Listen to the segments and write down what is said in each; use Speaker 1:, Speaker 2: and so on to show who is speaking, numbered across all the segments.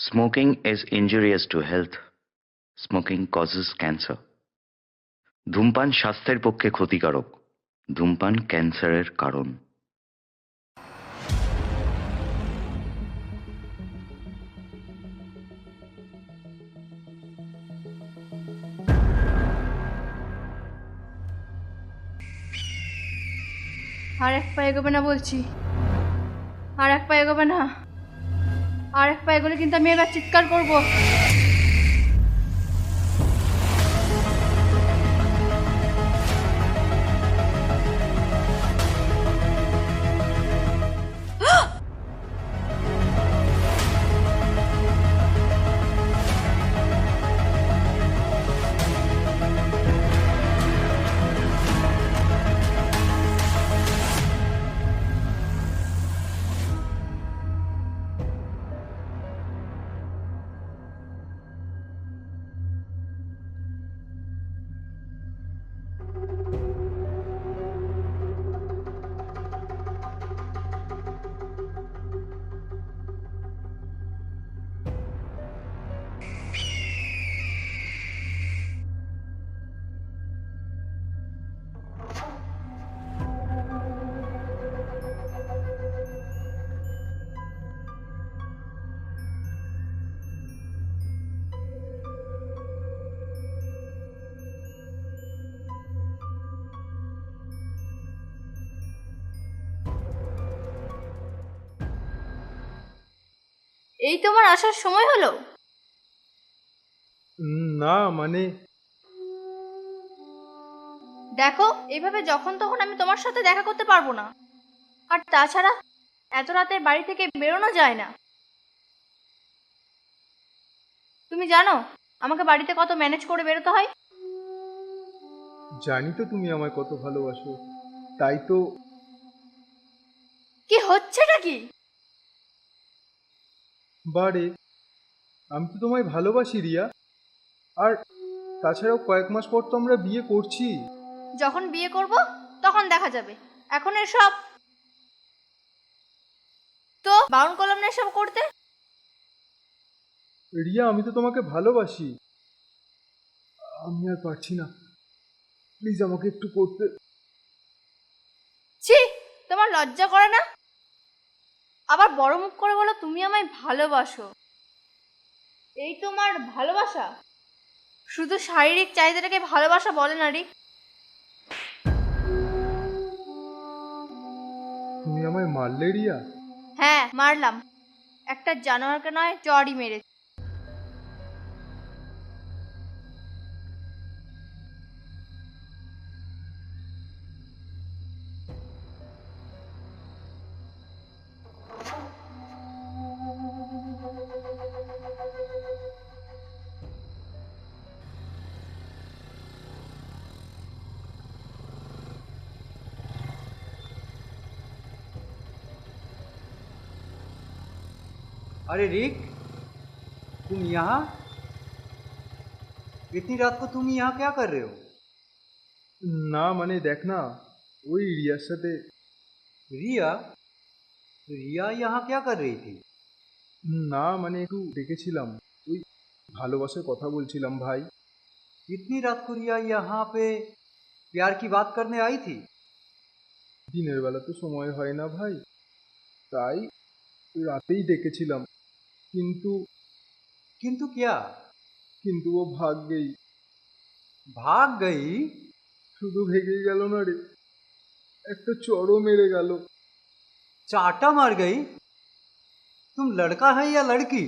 Speaker 1: Smoking is injurious to health. Smoking causes cancer. ধূমপান স্বাস্থ্যের পক্ষে ক্ষতিকারক. ধূমপান ক্যান্সারের কারণ.
Speaker 2: আর এক পা এগোবে না বলছি, আর এক পা এগোবে না। আর এক পা এগোলে কিন্তু আমি এবার চিৎকার করব। এই তোমার আসার সময় হলো?
Speaker 3: না মানে
Speaker 2: দেখো, এইভাবে যখন তখন আমি তোমার সাথে দেখা করতে পারবো না। আর তাছাড়া এত রাতে বাড়ি থেকে বেরোনো যায় না। তুমি জানো আমাকে বাড়িতে কত ম্যানেজ করে বেরোতে হয়?
Speaker 3: জানি তো তুমি আমায় কত ভালোবাসো, তাই তো।
Speaker 2: কি হচ্ছেটা কি?
Speaker 3: বারে, আমি তো তোমায় ভালোবাসি রিয়া। আর তাছাড়াও কয়েক মাস পর তো আমরা বিয়ে করছি।
Speaker 2: যখন বিয়ে করব তখন দেখা যাবে। এখন এসব তো বারণ করলাম না এসব করতে।
Speaker 3: রিয়া, আমি তো তোমাকে ভালোবাসি। আমি আর পারছি না, প্লিজ আমাকে একটু করতে।
Speaker 2: ছি, তোমার লজ্জা করে না? আবার বড় মুখ করে বলো তুমি আমায় ভালোবাসো। এই তোমার ভালোবাসা? শুধু শারীরিক চাহিদাটাকে ভালোবাসা বলে না রিক।
Speaker 3: তুমি আমায় মারলে রিয়া?
Speaker 2: হ্যাঁ, মারলাম। একটা জানোয়ারকে নয়, চড়ই মেরেছি।
Speaker 4: अरे रिक, तुम यहाँ? इतनी रात को तुम यहाँ क्या कर रहे हो?
Speaker 3: না মানে দেখ না, ওই রিয়ার সাথে।
Speaker 4: रिया? रिया यहाँ क्या कर रही थी?
Speaker 3: না মানে একটু ডেকেছিলাম, ওই ভালোবাসার কথা বলছিলাম ভাই।
Speaker 4: इतनी रात को रिया यहाँ पे प्यार की बात करने आई थी?
Speaker 3: দিনের বেলা তো সময় হয় না ভাই, তাই রাতেই ডেকেছিলাম। কিন্তু
Speaker 4: किंतु क्या?
Speaker 3: কিন্তু ও ভাগ্যেই
Speaker 4: भाग गई?
Speaker 3: শুধু ভেগেই গেল না রে, একটা চড়ও মেরে গেল।
Speaker 4: चाटा मार गई? तुम लड़का है या लड़की?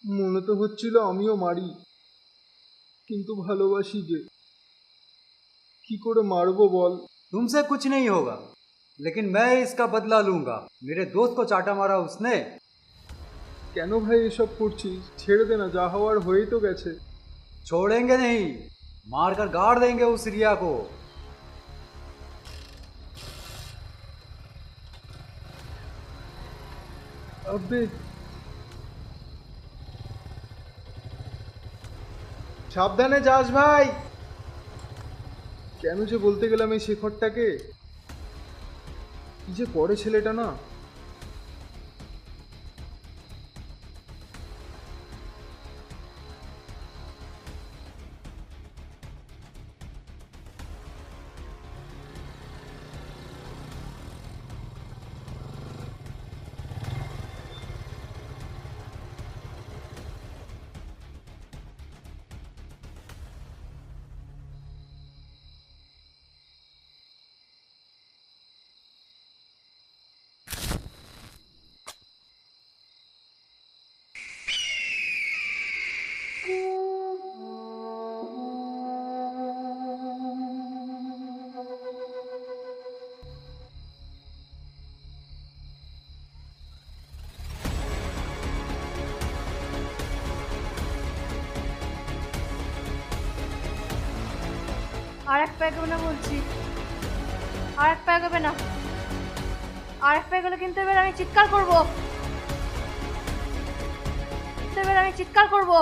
Speaker 3: মনে তো হচ্ছিল আমিও মারি, কিন্তু ভালোবাসি যে, কি করে মারবো বল।
Speaker 4: तुमसे कुछ नहीं होगा, लेकिन मैं इसका बदला लूंगा। मेरे दोस्त को चाटा मारा उसने।
Speaker 3: কেন ভাই এসব করছিস? ছেড়ে দে না, যা হওয়ার হয়েই তো গেছে।
Speaker 4: छोड़ेंगे नहीं, मारकर गाड़ देंगे उस रिया को।
Speaker 3: আবে, সাবধানে যাস ভাই। কেন যে বলতে গেলাম এই শেখরটাকে, কি যে করে ছেলেটা না।
Speaker 2: আর এক পা এগোবে না বলছি, আর এক পা এগোবে না। আর এক পা এগোলে কিন্তু এবার আমি চিৎকার করবো, এবার আমি চিৎকার করবো।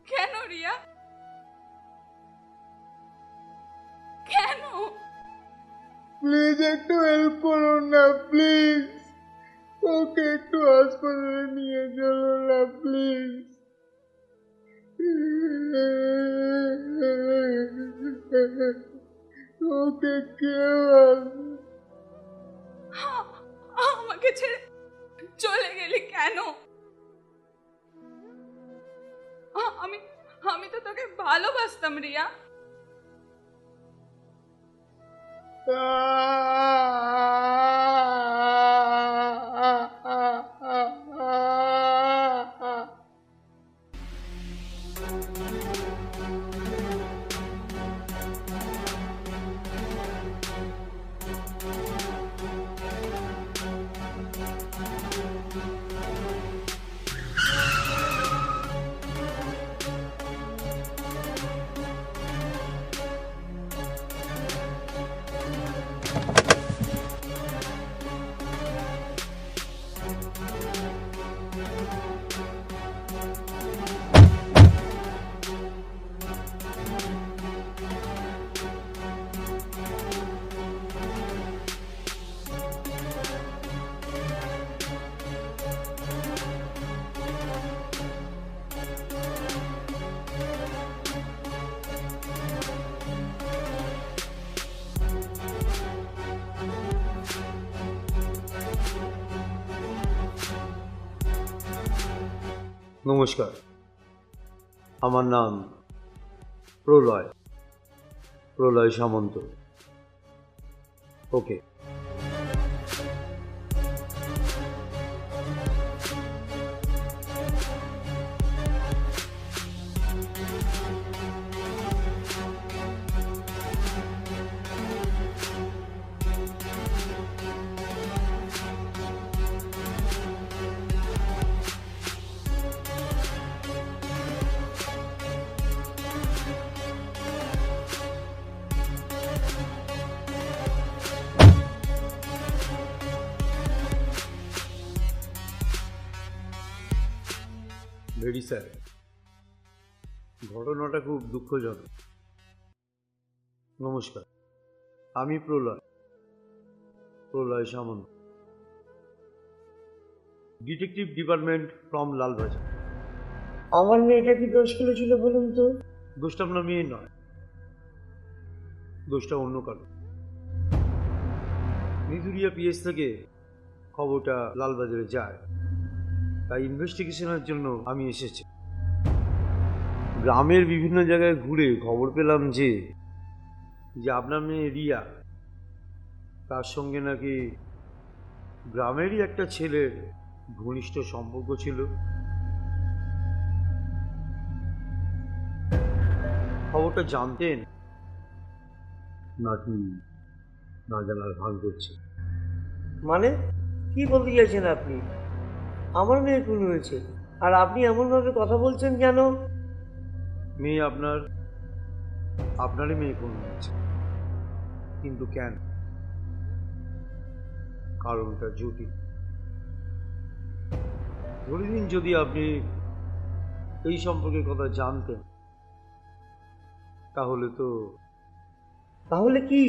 Speaker 5: কেন রিয়া, কেন?
Speaker 3: প্লিজ একটু হেল্প করুন না, প্লিজ। ওকে একটু হাসপাতালে নিয়ে চলো না, প্লিজ। ওকে কেউ
Speaker 5: আমাকে ছেড়ে চলে গেলি কেন? আমি আমি তো তোকে ভালোবাসতাম রিয়া।
Speaker 4: নমস্কার, আমার নাম প্রলয় সামন্ত। ওকে। ভেরি স্যার, ঘটনাটা খুব দুঃখজনক। নমস্কার, আমি প্রলয় সামন্ত, ডিটেকটিভ ডিপার্টমেন্ট ফ্রম লালবাজার।
Speaker 6: আমার মেয়েটা কি দোষ করেছিল বলুন তো?
Speaker 4: দোষটা আপনার মেয়ে নয়, দোষটা অন্য কারো। নিদুরিয়া পিএস থেকে খবরটা লালবাজারে যায়, তাই ইনভেস্টিগেশনের জন্য আমি এসেছি। গ্রামের বিভিন্ন জায়গায় ঘুরে খবর পেলাম যে আপনার মেয়ে রিয়া, তার সঙ্গে নাকি গ্রামেরই একটা ছেলের ঘনিষ্ঠ সম্পর্ক ছিল। খবরটা জানতেন নাকি না জানার ভান করছে?
Speaker 6: মানে কি বলতে চাইছেন আপনি? আমার মেয়ে খুন হয়েছে আর আপনি এমনভাবে কথা বলছেন কেন?
Speaker 4: মেয়ে আপনারই মেয়ে খুন হয়েছে, কিন্তু কেন? কারণটা জটিল। ধরে নিন যদি আপনি এই সম্পর্কের কথা জানতেন, তাহলে
Speaker 6: তাহলে কি?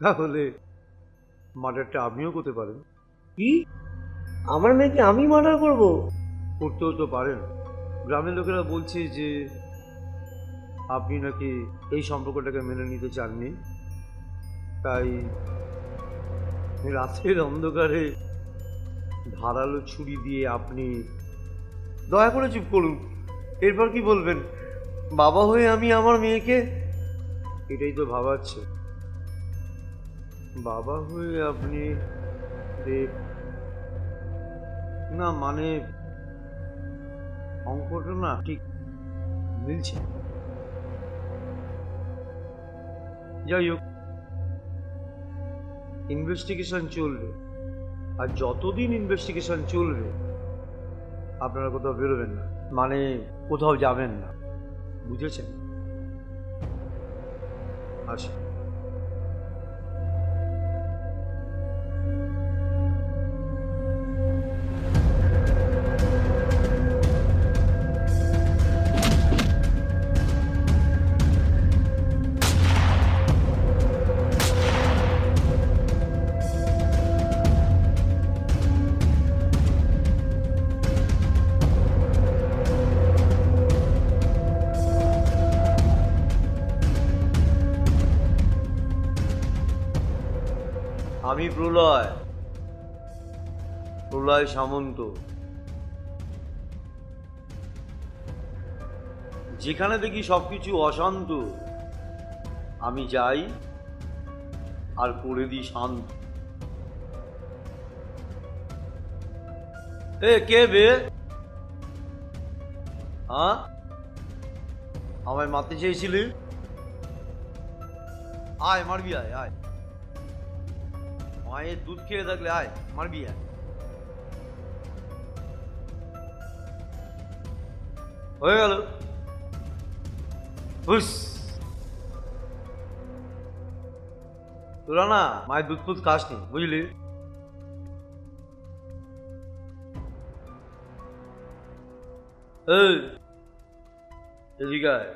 Speaker 4: তাহলে মার্ডারটা আপনিও করতে পারেন।
Speaker 6: কি? আমার মেয়েকে আমি মার্ডার করব?
Speaker 4: করতেও তো পারেন। গ্রামের লোকেরা বলছে যে আপনি নাকি এই সম্পর্কটাকে মেনে নিতে চাননি, তাই রাতের অন্ধকারে ধারালো ছুরি দিয়ে আপনি... দয়া করে চুপ করুন, এরপর কি বলবেন? বাবা হয়ে আমি আমার মেয়েকে... এটাই তো ভাবাচ্ছে। বাবা হয়ে আপনি না, মানে অঙ্কটা না ঠিক মিলছে। যাই হোক, ইনভেস্টিগেশন চলবে, আর যতদিন ইনভেস্টিগেশন চলবে আপনারা কোথাও বেরোবেন না, মানে কোথাও যাবেন না, বুঝেছেন? আচ্ছা। আমি প্রলয় সামন্ত। যেখানে দেখি সবকিছু অশান্ত, আমি যাই আর করে দিই শান্ত। কে বে? হ্যাঁ, আমায় মারতে চেয়েছিলি? আয়, মারবি, আয় আয়। মায়ের দুধ খেয়ে থাকলে আয়, মারবি, আয়। হয়ে গেল। তোরা না মায়ের দুধ ফুধ খাসনি, বুঝলি? এই, এদিকে আয়।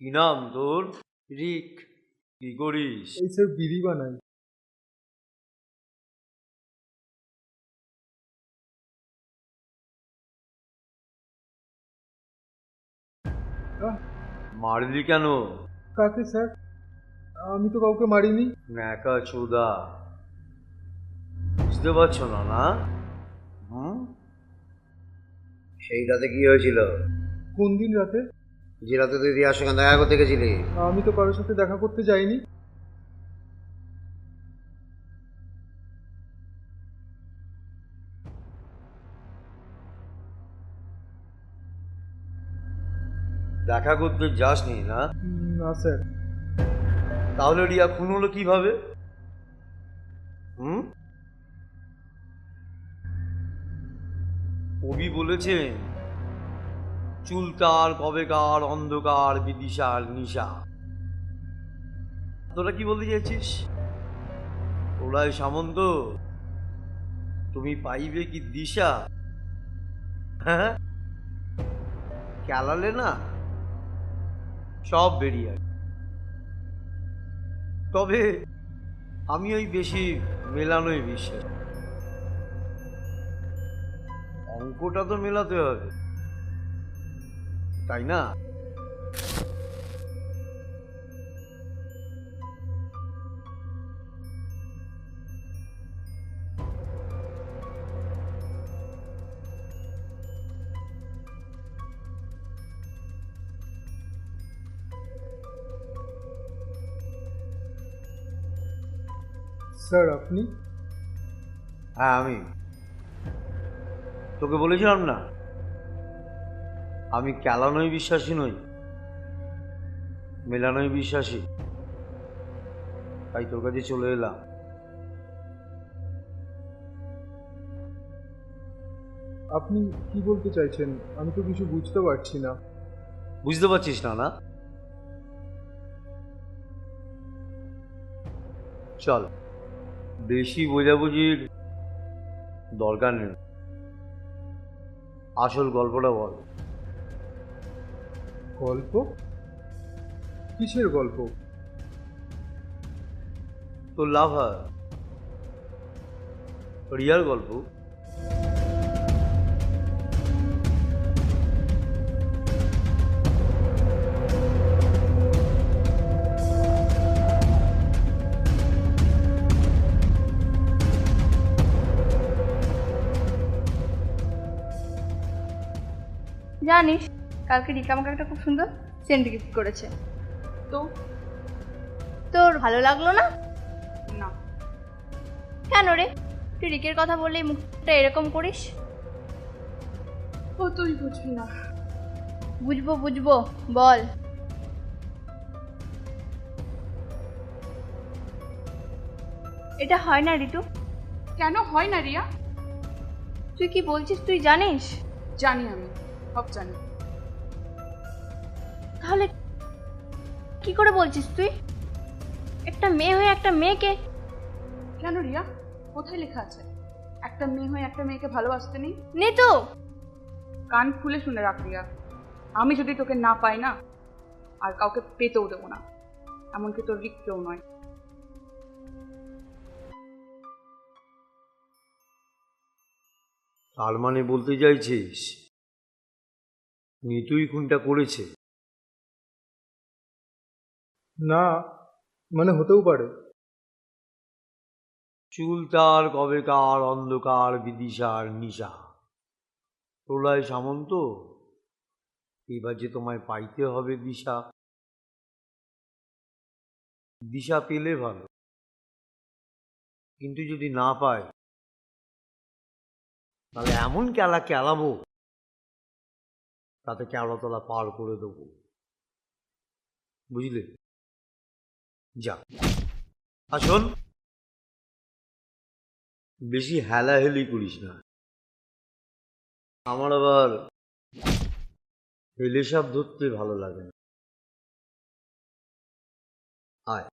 Speaker 4: কি নাম তোর?
Speaker 6: রিক।
Speaker 4: কি করিস?
Speaker 3: এই স্যার বিড়ি বানাই। আহ,
Speaker 4: মারলি কেন?
Speaker 3: কাকে স্যার? আমি তো কাউকে মারিনি।
Speaker 4: ন্যাকা চোদা, বুঝতে পারছো না? না, সেই রাতে কি হয়েছিল?
Speaker 3: কোন দিন রাতে?
Speaker 4: যে রাতে তুই রিয়ার সঙ্গে দেখা করতে গেছিলি।
Speaker 3: আমি তো কারোর সাথে দেখা করতে যাইনি।
Speaker 4: দেখা করতে যাসনি না?
Speaker 3: না স্যার।
Speaker 4: তাহলে রিয়া খুন হলো কিভাবে? কবি বলেছেন, চুলকার কবেকার অন্ধকার বিদিশার নিশা। তোরা কি বলতে চাইছিস? প্রলয় সামন্ত, তুমি পাইবে কি দিশা? হ্যাঁ, খেলালে না সব বেরিয়ে আসে। তবে আমি ওই বেশি মেলানোই বিশ্বাস। অঙ্কটা তো মেলাতে হবে, তাই না?
Speaker 3: স্যার আপনি?
Speaker 4: হ্যাঁ, আমি তোকে বলেছিলাম না আমি খেলানোই বিশ্বাসী নই, মেলানোই বিশ্বাসী। তাই তোর কাছে চলে এলাম।
Speaker 3: আপনি কি বলতে চাইছেন? আমি তো কিছু বুঝতে পারছি না।
Speaker 4: বুঝতে পারছিস না না? চল, বেশি বোঝাবুঝির দরকার নেই, আসল গল্পটা বল।
Speaker 3: গল্প? কিসের গল্প?
Speaker 4: তোর লাভার রিয়ার গল্প।
Speaker 2: জানিস কালকে রিকা আমাকে একটা খুব সুন্দর সেন্ট গিফট করেছে।
Speaker 5: তো
Speaker 2: তোর ভালো লাগলো না?
Speaker 5: না,
Speaker 2: কেন রে? তুই রিকের কথা বললেই মুখটা এরকম করিস।
Speaker 5: ও তুই বুঝবি না।
Speaker 2: বুঝবো বুঝবো, বল। এটা হয় না ঋতু।
Speaker 5: কেন হয় না রিয়া?
Speaker 2: তুই কি বলছিস তুই জানিস?
Speaker 5: জানি, আমি সব জানি।
Speaker 2: তাহলে কি করে বলছিস তুই? একটা মেয়ে হয়ে একটা মেয়েকে।
Speaker 5: কেন রিয়া, কোথায় লেখা আছে একটা মেয়ে হয়ে একটা মেয়েকে ভালোবাসতে নেই?
Speaker 2: নিতু,
Speaker 5: কান খুলে শুনে রাখ রিয়া, আমি যদি তোকে না পাই না, আর কাউকে পেতেও দেবো না, এমনকি তোর রিককেও নয়।
Speaker 4: তার মানে বলতে চাইছিস নিতুই খুনটা করেছে?
Speaker 3: না, মানে হতেও পারে।
Speaker 4: চুল তার কবেকার অন্ধকার বিদিশার নিশা, প্রলয় সামন্ত, এবার যে তোমায় পাইতে হবে দিশা। দিশা পেলে ভালো, কিন্তু যদি না পায় তাহলে এমন কেলা কেলাবো তাতে কেওড়াতলা পার করে দেবো, বুঝলে? যা, আসুন, বেশি হেলাহেলি করিস না, আমার আবার হেলে সাপ ধরতে ভালো লাগে না। আয়।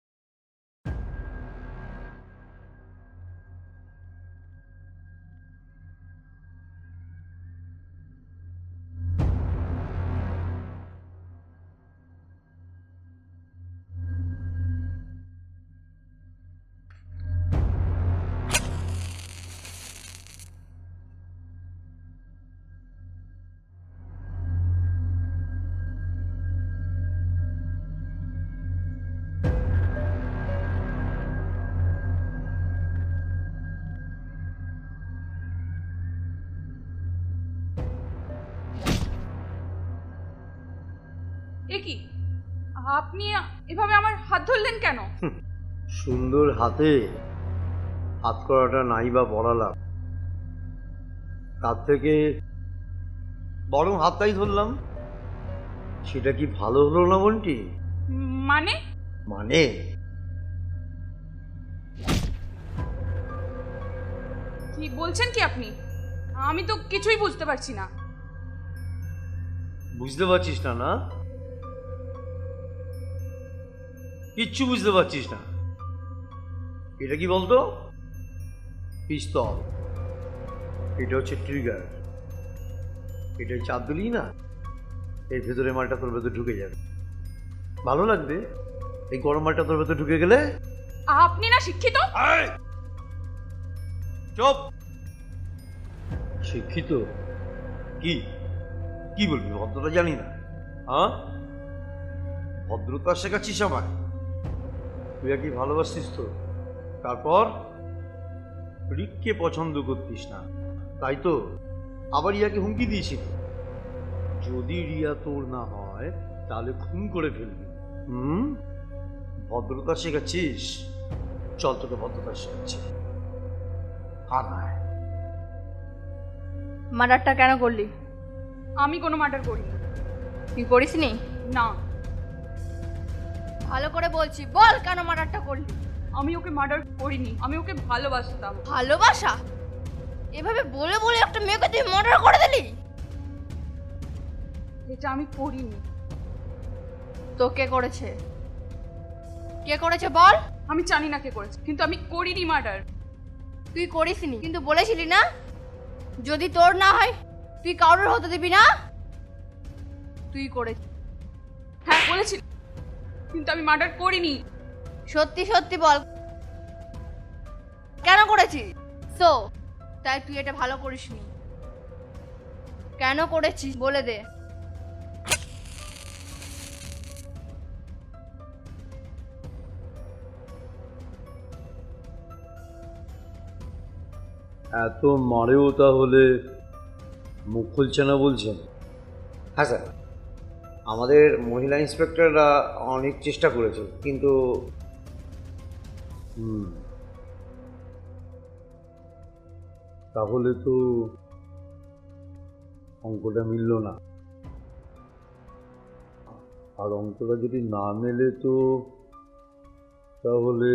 Speaker 5: এ কি, আপনি এভাবে আমার হাত ধরলেন কেন?
Speaker 4: সুন্দর হাতে হাত করাটা নাই বা পড়ালাম, তার থেকে বরং হাতটাই ধরলাম। সেটা কি ভালো হলো না বন্টি?
Speaker 5: মানে?
Speaker 4: মানে
Speaker 5: কি বলছেন কি আপনি? আমি তো কিছুই বুঝতে পারছি না।
Speaker 4: বুঝতে পারছিস না? না, কিচ্ছু বুঝতে পারছিস না? এটা কি বলতো? পিস্তল। এটা হচ্ছে ট্রিগার। এটাই চাপ দিলি না, এই ভেতরে মালটা তোর ভেতরে ঢুকে যাবে, ভালো লাগবে। এই গরম মালটা তোর ভেতরে ঢুকে গেলে।
Speaker 5: আপনি না শিক্ষিত?
Speaker 4: চুপ। শিক্ষিত? কি কি বলবি? ভদ্রতা জানি না? হ্যাঁ, ভদ্রতা শেখাচ্ছিস আমায়? তুই আর কি ভালোবাসিস তো, তারপর রিককে পছন্দ করতিস না, তাই তো? আবার রিয়াকে হুমকি দিয়েছিল, যদি রিয়া তোর না হয় তাহলে খুন করে ফেলবি। ভদ্রতা শেখাচ্ছিস? চল, তোকে ভদ্রতা শেখাচ্ছি। আর নয়।
Speaker 2: মার্ডারটা কেন করলি?
Speaker 5: আমি কোনো মার্ডার করিনি।
Speaker 2: তুই করিসনি?
Speaker 5: না।
Speaker 2: ভালো করে বলছি, বল কেন মার্ডারটা করলি?
Speaker 5: আমি ওকে মার্ডার করিনি, আমি ওকে ভালোবাসতাম।
Speaker 2: ভালোবাসা? এভাবে বলে বলে একটা মেয়েকে তুই মার্ডার করে দিলি?
Speaker 5: এটা আমি করিনি।
Speaker 2: তো কে করেছে? কে করেছে বল?
Speaker 5: আমি জানি না কে করেছে, কিন্তু আমি করিনি মার্ডার।
Speaker 2: তুই করিসনি, কিন্তু বলেছিলি না যদি তোর না হয় তুই কারোর হতে দিবি না। তুই করেছিস।
Speaker 5: হ্যাঁ বলেছি, কিন্তু আমি মার্ডার করিনি।
Speaker 2: সত্যি সত্যি বল, কেন করেছিস? সো তাই তুই এটা ভালো করিসনি। কেন করেছিস বলে দে।
Speaker 4: এত মারেও তাহলে মুখ খুলছে না বলছেন?
Speaker 6: হ্যাঁ স্যার, আমাদের মহিলা ইন্সপেক্টররা অনেক চেষ্টা করেছে, কিন্তু
Speaker 4: তাহলে তো অঙ্কটা মিলল না। আর অঙ্কটা যদি না মেলে তো তাহলে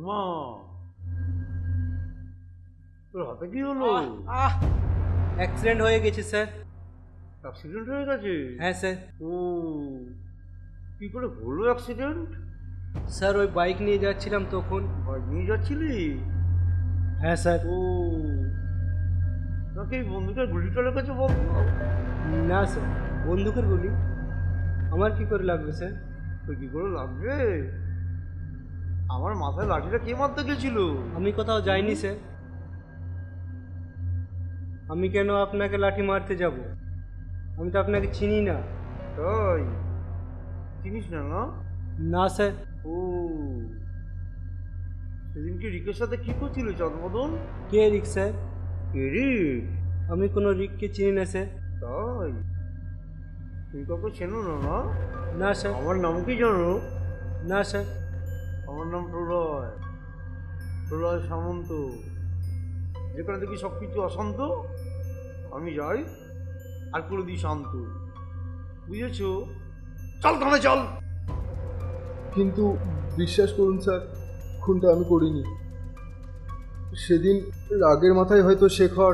Speaker 4: মা, তোর হাতে কি হলো?
Speaker 7: অ্যাক্সিডেন্ট হয়ে গেছে স্যার।
Speaker 4: অ্যাক্সিডেন্ট হয়ে গেছে?
Speaker 7: হ্যাঁ স্যার।
Speaker 4: ও, কি করে হলো অ্যাক্সিডেন্ট?
Speaker 7: স্যার ওই বাইক নিয়ে যাচ্ছিলাম তখন।
Speaker 4: বাইক নিয়ে যাচ্ছিলি?
Speaker 7: হ্যাঁ স্যার।
Speaker 4: ও, নাকি এই বন্ধুটার গুলিটা লেগেছে বল?
Speaker 7: না স্যার, বন্দুকের গুলি আমার কি করে লাগবে স্যার?
Speaker 4: তো কি করে লাগবে? আমার মাথায় লাঠিটা কে মারতে গেছিল?
Speaker 7: আমি কোথাও যাইনি স্যার। আমি কেন আপনাকে লাঠি মারতে যাব? আমি তো আপনাকে চিনি না।
Speaker 4: তাই চিনিস না? না
Speaker 7: না স্যার।
Speaker 4: ও, সেদিন কি রিকের সাথে কি করছিল চন্দ্রমদন?
Speaker 7: কে রিক স্যার?
Speaker 4: কে রিক?
Speaker 7: আমি কোনো রিককে চিনি না স্যার।
Speaker 4: তাই তুমি কাউকে চেনো না? না
Speaker 7: না স্যার।
Speaker 4: আমার নাম কি জানো?
Speaker 7: না স্যার।
Speaker 4: আমার নাম প্রলয়, প্রলয় সামন্ত। যেখানে দেখি সব কিছু অশান্ত আমি যাই আর করে দিই শান্ত, বুঝেছো? চল থানায় চল।
Speaker 3: কিন্তু বিশ্বাস করুন স্যার, খুনটা আমি করিনি। সেদিন রাগের মাথায় হয়তো শেখর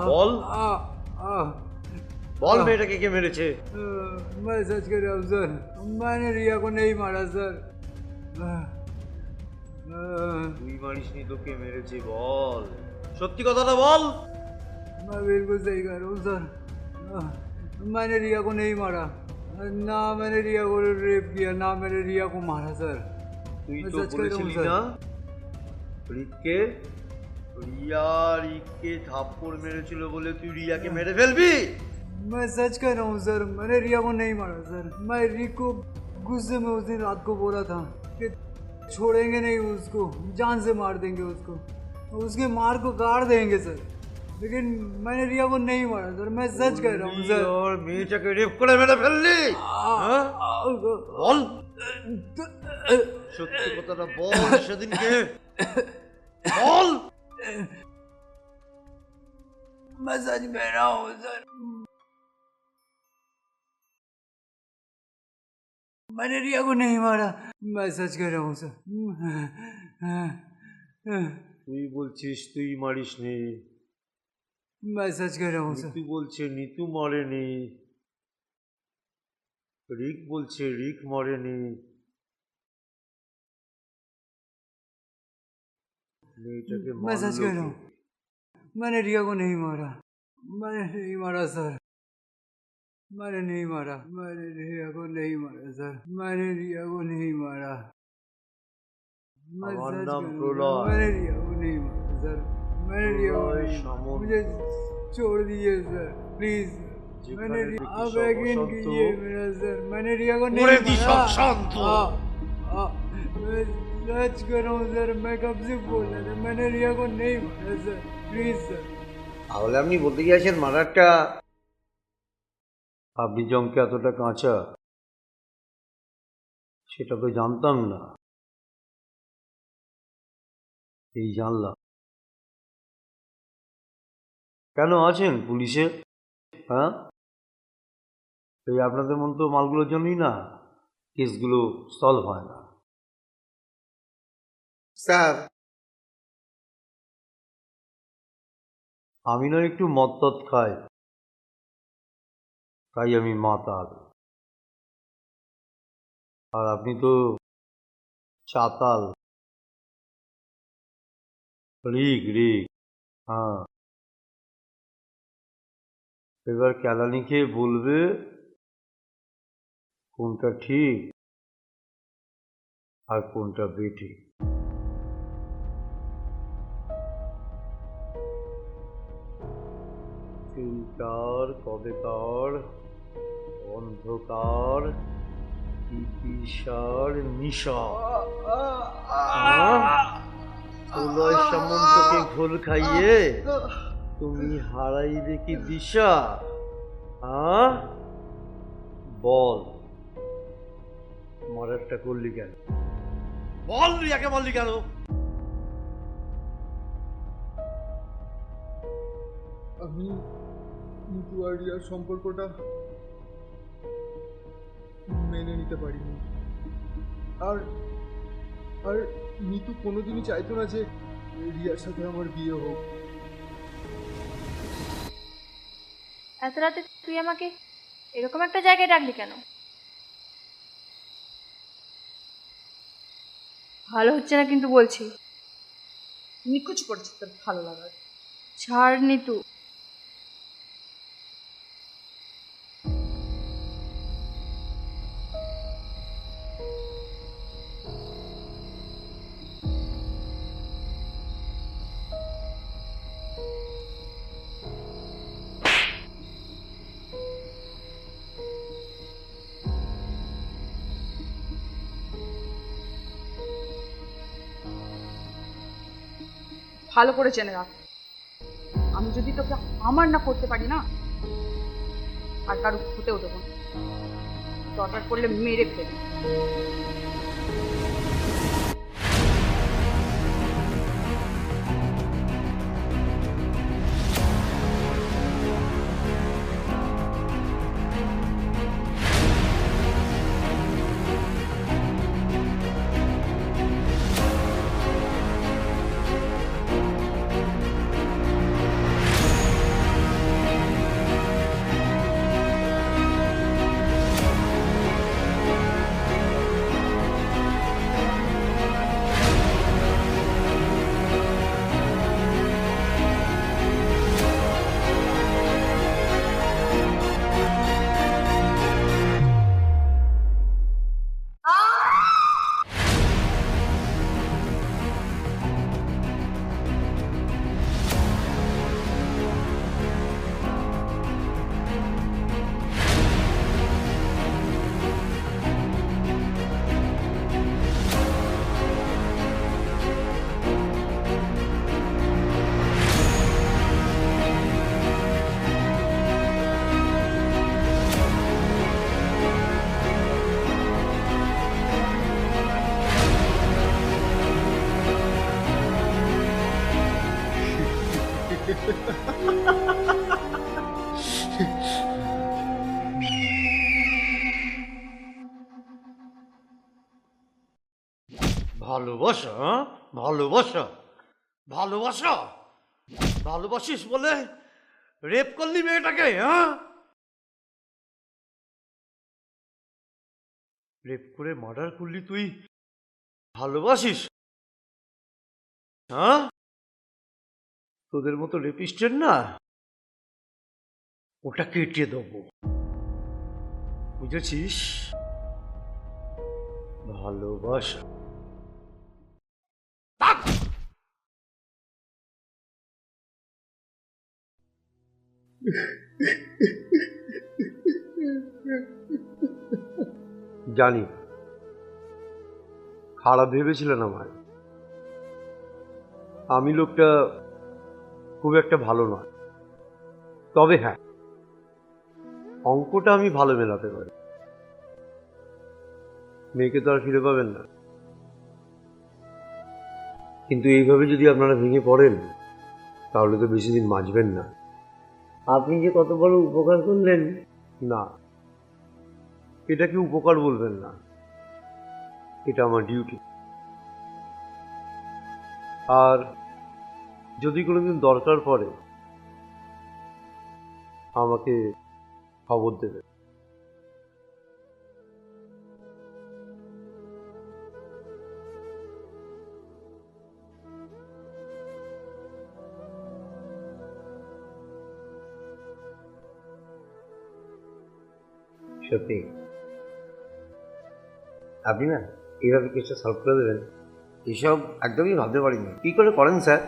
Speaker 4: বল বল মেয়েটাকে কে মেরেছে?
Speaker 7: मैं सच कह रहा हूँ सर, मैंने रिया को नहीं मारा सर।
Speaker 4: তুই মারিসনি তো কে মেরেছে বল, সত্যি কথাটা বল।
Speaker 7: मैं बिल्कुल सही कह रहा हूँ सर, मैंने रिया को नहीं मारा, ना मैंने रिया को रेप किया, ना मैंने रिया को मारा सर।
Speaker 4: তুই
Speaker 7: मैं
Speaker 4: তো
Speaker 7: सच कह रहा हूँ
Speaker 4: বলেছিলি
Speaker 7: सर।
Speaker 4: না রিয়াকে থাপ্পড় মেরেছিল বলে তুই রিয়াকে মেরে ফেলবি?
Speaker 7: मैं सच कह रहा हूँ सर, मैंने रिया को नहीं मारा सर। मैं रिक को गुस्से में उस दिन रात को बोला था कि छोड़ेंगे नहीं उसको, जान से मार देंगे उसको, उसके मार को गाड़ देंगे सर, लेकिन मैंने रिया को नहीं मारा सर। मैं सच कह रहा हूँ सर।
Speaker 4: और মেয়েটাকে রেপ করে মেরে ফেললি? হ্যাঁ? বল সত্যি কথাটা বল, সেদিনকে বল।
Speaker 7: मैं सच कह रहा हूँ सर, मैंने रिया को नहीं मारा। मैं सच कह रहा हूँ सर।
Speaker 4: তুই বলছিস তুই মারিসনি,
Speaker 7: मैं सच कह रहा हूँ सर।
Speaker 4: নিতু বলছে নিতু মরেনি, রিক বলছে রিক মরেনি। মেয়েটাকে
Speaker 7: मैं सच
Speaker 4: মারলো
Speaker 7: कह रहा हूँ,
Speaker 4: কে?
Speaker 7: मैंने रिया को नहीं मारा, मैंने नहीं मारा सर, मैंने नहीं मारा, मैंने रिया को नहीं मारा सर, मैंने रिया को नहीं मारा। मैं
Speaker 4: আমার
Speaker 7: सच
Speaker 4: নাম
Speaker 7: कह रहा हूँ,
Speaker 4: প্রলয়।
Speaker 7: मैंने रिया को नहीं मारा सर, मैंने रिया को
Speaker 4: প্রলয়
Speaker 7: नहीं मारा।
Speaker 4: সামন্ত।
Speaker 7: मुझे छोड़ दीजिए सर प्लीज, मैंने
Speaker 4: যেখানে দেখি
Speaker 7: आप
Speaker 4: সব
Speaker 7: यकीन
Speaker 4: অশান্ত,
Speaker 7: कीजिए मेरा सर, मैंने रिया को नहीं
Speaker 4: করে দি সব
Speaker 7: मारा।
Speaker 4: শান্ত।
Speaker 7: मैं सच कर रहा हूँ सर, मैं कब से बोल रहा था, मैंने रिया को नहीं मारा सर, प्लीज सर।
Speaker 4: তাহলে আপনি বলতে গিয়েছেন মার্ডারটা আপনি জমকে এতটা কাঁচা সেটা তো জানতাম না, এই জানলাম। কেন আছেন পুলিশে? হ্যাঁ, এই আপনাদের মতো মালগুলোর জন্যই না কেসগুলো সলভ হয় না।
Speaker 6: স্যার
Speaker 4: আমি না একটু মদ খাই, তাই আমি মাতাল, আর আপনি তো চাতাল। রিক রিক, হ্যাঁ, এবার কেলানি খেয়ে বলবে কোনটা ঠিক আর কোনটা বেঠিক। চিন্তার কবেকার অন্ধকার ইতিসার নিশা, প্রলয় সামন্তকে ঘোল খাইয়ে তুমি হারাইবে কি দিশা? বল মার্ডারটা করলি কেন? বল রিয়াকে বললি কেন?
Speaker 3: আমি নিতু আর রিয়ার সম্পর্কটা মেনে নিতে পারিনি, আর আর নিতু কোনোদিনই চাইতো না যে রিয়ার সাথে আমার বিয়ে হোক।
Speaker 2: এত রাতে তুই আমাকে এরকম একটা জায়গায় ডাকলি কেন? ভালো হচ্ছে না কিন্তু বলছি।
Speaker 5: নিকুচ করছে তোর ভালো লাগার।
Speaker 2: ছাড় নিতু।
Speaker 5: ভালো করে জেনে রাখ, আমি যদি তোকে আমার না করতে পারি না, আর কারো হতেও দেবো না। দরকার করলে মেরে ফেলি।
Speaker 4: ভালোবাসা, হ্যাঁ? ভালোবাসা, ভালোবাসা, ভালোবাসিস বলে রেপ করলি মেয়েটাকে, হ্যাঁ? রেপ করে মার্ডার করলি তুই, ভালোবাসিস, হ্যাঁ? তোদের মতো রেপিস্টের না ওটা কেটে দেবো, বুঝেছিস? ভালোবাসা। জানি খারাপ ভেবেছিলেন আমায়, আমি লোকটা খুব একটা ভালো নয়, তবে হ্যাঁ অঙ্কটা আমি ভালো মেলাতে পারি। মেয়েকে তো আর ফিরে পাবেন না, কিন্তু এইভাবে যদি আপনারা ভেঙে পড়েন তাহলে তো বেশি দিন বাঁচবেন না।
Speaker 6: আপনি যে কত বড় উপকার করলেন।
Speaker 4: না, এটাকে উপকার বলবেন না, এটা আমার ডিউটি। আর যদি কোনোদিন দরকার পড়ে আমাকে খবর দেবে।
Speaker 6: সত্যি আপনি না এইভাবে কেসটা সলভ করে দেবেন এসব একদমই ভাবতে পারিনি। কি করে করেন স্যার?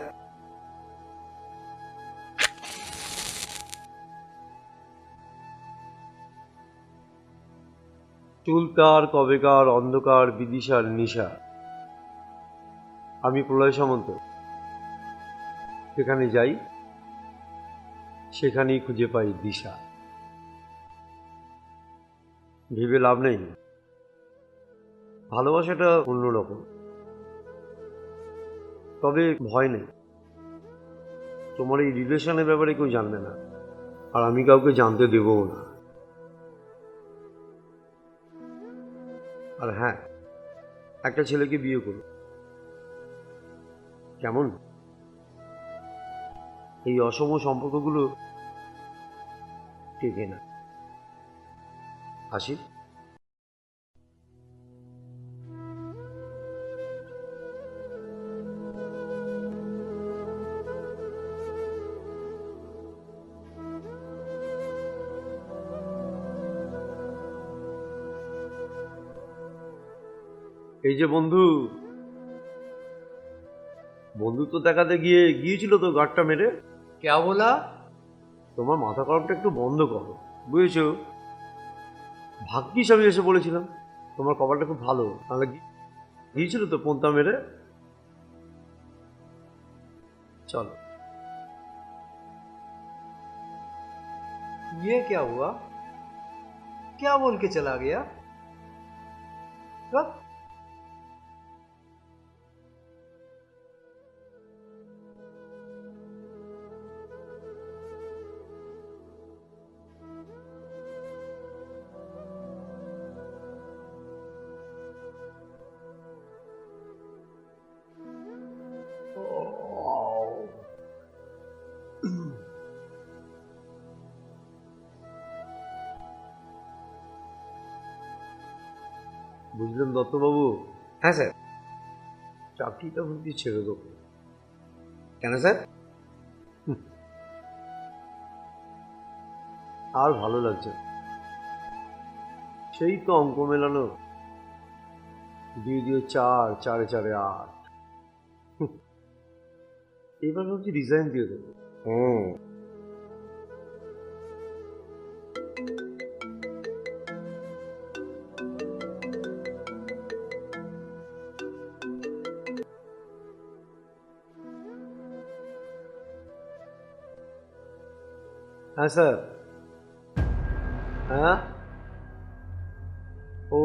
Speaker 4: চুলকার কবেকার অন্ধকার বিদিশার নিশা, আমি প্রলয় সামন্ত সেখানে যাই, সেখানেই খুঁজে পাই দিশা। ভেবে লাভ নেই, ভালোবাসাটা অন্যরকম, তবে ভয় নেই। তোমার এই রিলেশনের ব্যাপারে কেউ জানবে না, আর আমি কাউকে জানতে দেবও না। আর হ্যাঁ, একটা ছেলেকে বিয়ে করো, কেমন? এই অসম সম্পর্কগুলো টেকে না। আসি। এই যে বন্ধু, বন্ধুত্ব দেখাতে গিয়েছিল তো গাঁটটা মেরে।
Speaker 7: क्या बोला?
Speaker 4: তোমার মাথা গরমটা একটু বন্ধ করো, বুঝেছো? ভাগ্যিস আমি এসে বলেছিলাম, তোমার কপালটা খুব ভালো, তাহলে গিয়েছিল তো পোন্তা মেরে। চলো।
Speaker 7: ये क्या हुआ? क्या बोल के चला गया? कब?
Speaker 4: বুঝলেন দত্তবাবু?
Speaker 6: হ্যাঁ স্যার।
Speaker 4: চাকরিটা বুঝি ছেড়ে দেবো।
Speaker 6: কেন স্যার?
Speaker 4: আর ভালো লাগছে না। সেই তো অঙ্ক মেলানো, 2 দিয়ে 4, 4 4 8। এবার ভাবছি রিজাইন দিয়ে দেবো। হ্যাঁ স্যার। হ্যাঁ, ও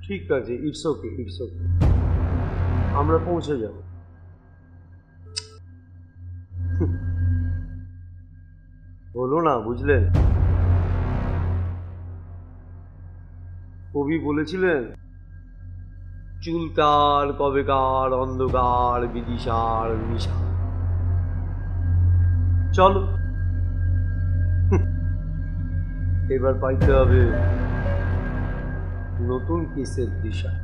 Speaker 4: ঠিক আছে, ইটস ওকে, ইটস ওকে, আমরা পৌঁছে যাব। হলো না, বুঝলেন? কবি বলেছিলেন, চুলকার কবেকার অন্ধকার বিদিশার নিশা। চলো, এবার পাইতে হবে নতুন কেসের দিশা।